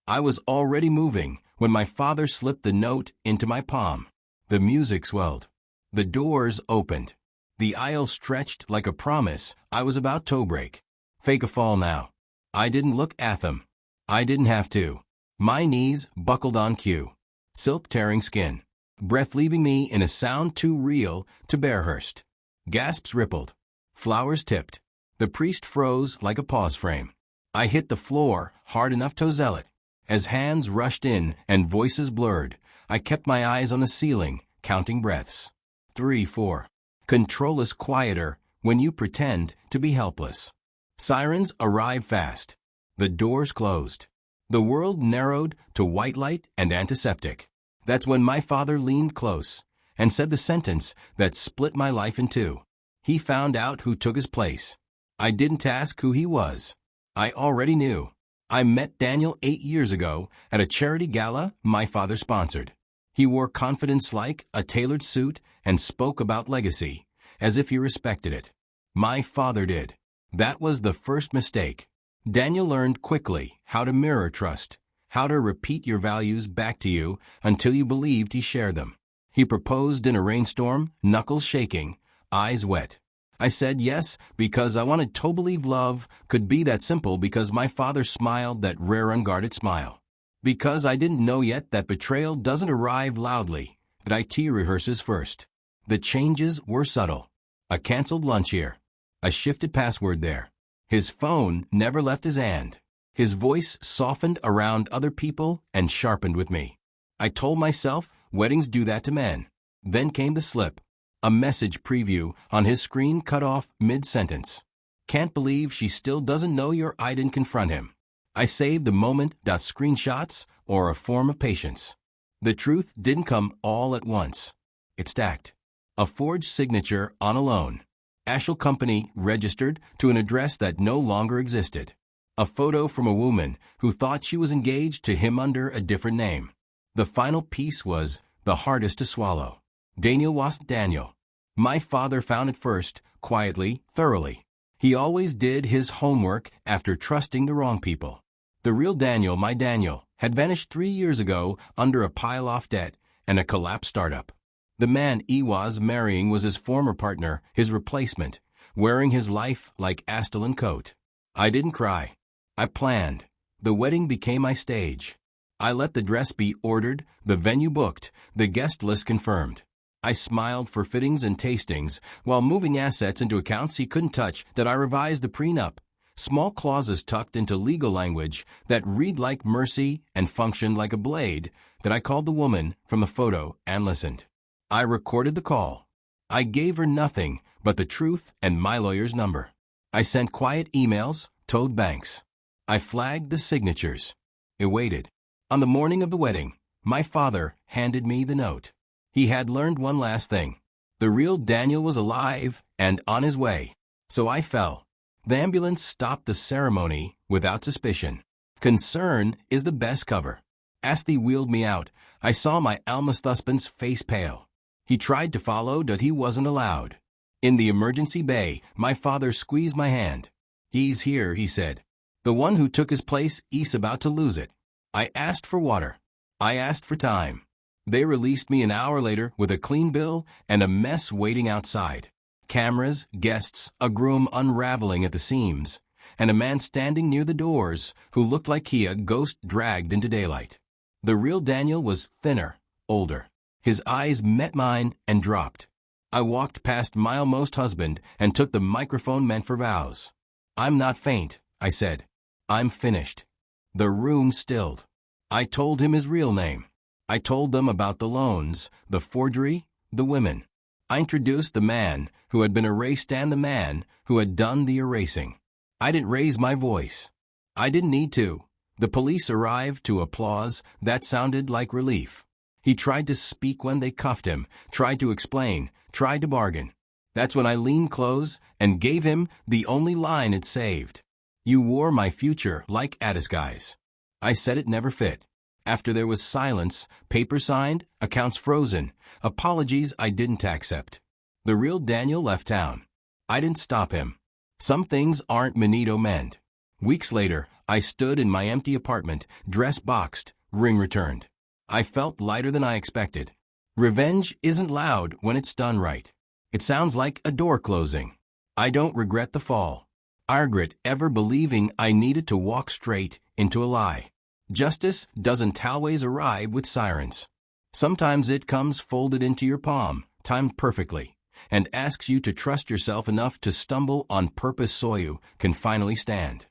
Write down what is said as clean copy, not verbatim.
I was already moving when my father slipped the note into my palm. The music swelled. The doors opened. The aisle stretched like a promise I was about to break. Fake a fall now. I didn't look at them. I didn't have to. My knees buckled on cue. Silk tearing skin. Breath leaving me in a sound too real to be rehearsed. Gasps rippled. Flowers tipped. The priest froze like a pause frame. I hit the floor hard enough to zeal it. As hands rushed in and voices blurred, I kept my eyes on the ceiling, counting breaths. 3, 4. Control is quieter when you pretend to be helpless. Sirens arrived fast. The doors closed. The world narrowed to white light and antiseptic. That's when my father leaned close and said the sentence that split my life in two. He found out who took his place. I didn't ask who he was. I already knew. I met Daniel 8 years ago at a charity gala my father sponsored. He wore confidence like a tailored suit and spoke about legacy, as if he respected it. My father did. That was the first mistake. Daniel learned quickly how to mirror trust, how to repeat your values back to you until you believed he shared them. He proposed in a rainstorm, knuckles shaking, eyes wet. I said yes because I wanted to believe love could be that simple, because my father smiled that rare unguarded smile. Because I didn't know yet that betrayal doesn't arrive loudly, that IT rehearses first. The changes were subtle. A canceled lunch here. A shifted password there. His phone never left his hand. His voice softened around other people and sharpened with me. I told myself weddings do that to men. Then came the slip. A message preview on his screen cut off mid-sentence. Can't believe she still doesn't know your. I didn't confront him. I saved the moment. Screenshots or a form of patience. The truth didn't come all at once. It stacked. A forged signature on a loan. Ashel Company registered to an address that no longer existed. A photo from a woman who thought she was engaged to him under a different name. The final piece was the hardest to swallow. Daniel wasn't Daniel. My father found it first, quietly, thoroughly. He always did his homework after trusting the wrong people. The real Daniel, my Daniel, had vanished 3 years ago under a pile-off debt and a collapsed startup. The man he was marrying was his former partner, his replacement, wearing his life like Astelin coat. I didn't cry. I planned. The wedding became my stage. I let the dress be ordered, the venue booked, the guest list confirmed. I smiled for fittings and tastings while moving assets into accounts he couldn't touch. That I revised the prenup. Small clauses tucked into legal language that read like mercy and functioned like a blade. That I called the woman from the photo and listened. I recorded the call. I gave her nothing but the truth and my lawyer's number. I sent quiet emails, told banks. I flagged the signatures. It waited. On the morning of the wedding, my father handed me the note. He had learned one last thing. The real Daniel was alive and on his way. So I fell. The ambulance stopped the ceremony without suspicion. Concern is the best cover. As they wheeled me out, I saw my almost husband's face pale. He tried to follow, but he wasn't allowed. In the emergency bay, my father squeezed my hand. He's here, he said. The one who took his place, he's about to lose it. I asked for water. I asked for time. They released me an hour later with a clean bill and a mess waiting outside. Cameras, guests, a groom unraveling at the seams, and a man standing near the doors who looked like he a ghost dragged into daylight. The real Daniel was thinner, older. His eyes met mine and dropped. I walked past my almost husband and took the microphone meant for vows. I'm not faint, I said. I'm finished. The room stilled. I told him his real name. I told them about the loans, the forgery, the women. I introduced the man who had been erased and the man who had done the erasing. I didn't raise my voice. I didn't need to. The police arrived to applause that sounded like relief. He tried to speak when they cuffed him, tried to explain, tried to bargain. That's when I leaned close and gave him the only line it saved. You wore my future like a disguise. I said it never fit. After there was silence, paper signed, accounts frozen, apologies I didn't accept. The real Daniel left town. I didn't stop him. Some things aren't Manito mend. Weeks later, I stood in my empty apartment, dress boxed, ring returned. I felt lighter than I expected. Revenge isn't loud when it's done right. It sounds like a door closing. I don't regret the fall. I regret ever believing I needed to walk straight into a lie. Justice doesn't always arrive with sirens. Sometimes it comes folded into your palm, timed perfectly, and asks you to trust yourself enough to stumble on purpose so you can finally stand.